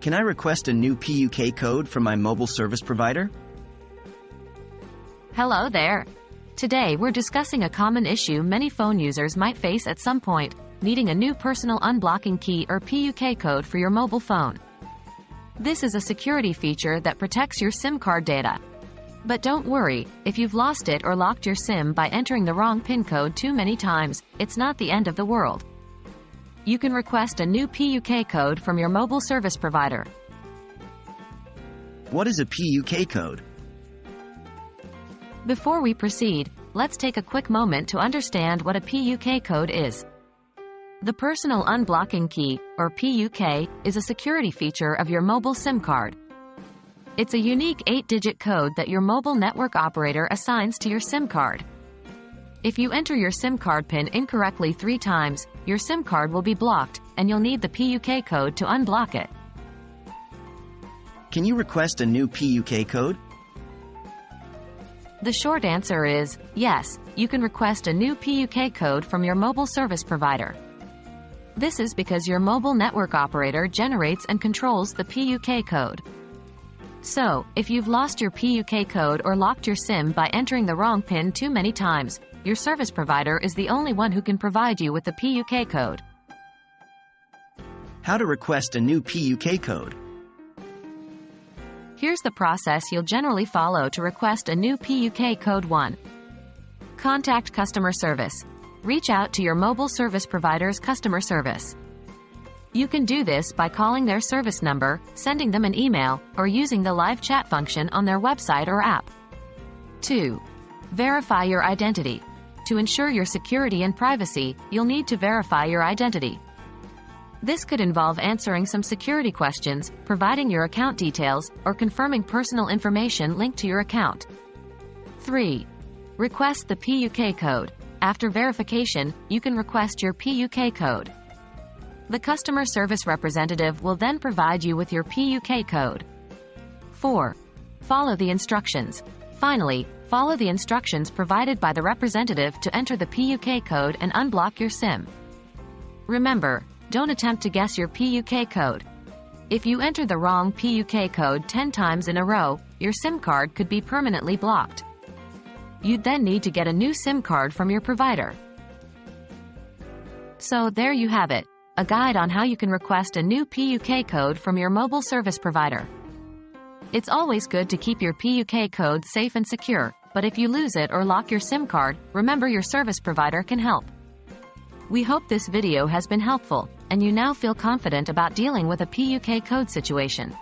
Can I request a new PUK code from my mobile service provider? Hello there. Today we're discussing a common issue many phone users might face at some point, needing a new personal unblocking key or PUK code for your mobile phone. This is a security feature that protects your SIM card data. But don't worry, if you've lost it or locked your SIM by entering the wrong PIN code too many times, it's not the end of the world. You can request a new PUK code from your mobile service provider. What is a PUK code? Before we proceed, let's take a quick moment to understand what a PUK code is. The Personal Unblocking Key, or PUK, is a security feature of your mobile SIM card. It's a unique 8-digit code that your mobile network operator assigns to your SIM card. If you enter your SIM card PIN incorrectly 3 times, your SIM card will be blocked, and you'll need the PUK code to unblock it. Can you request a new PUK code? The short answer is, yes, you can request a new PUK code from your mobile service provider. This is because your mobile network operator generates and controls the PUK code. So, if you've lost your PUK code or locked your SIM by entering the wrong PIN too many times, your service provider is the only one who can provide you with the PUK code. How to request a new PUK code? Here's the process you'll generally follow to request a new PUK code. 1. Contact customer service. Reach out to your mobile service provider's customer service. You can do this by calling their service number, sending them an email, or using the live chat function on their website or app. 2. Verify your identity. To ensure your security and privacy, you'll need to verify your identity. This could involve answering some security questions, providing your account details, or confirming personal information linked to your account. 3. Request the PUK code. After verification, you can request your PUK code. The customer service representative will then provide you with your PUK code. 4. Follow the instructions. Finally, follow the instructions provided by the representative to enter the PUK code and unblock your SIM. Remember, don't attempt to guess your PUK code. If you enter the wrong PUK code 10 times in a row, your SIM card could be permanently blocked. You'd then need to get a new SIM card from your provider. So there you have it, a guide on how you can request a new PUK code from your mobile service provider. It's always good to keep your PUK code safe and secure, but if you lose it or lock your SIM card, remember your service provider can help. We hope this video has been helpful, and you now feel confident about dealing with a PUK code situation.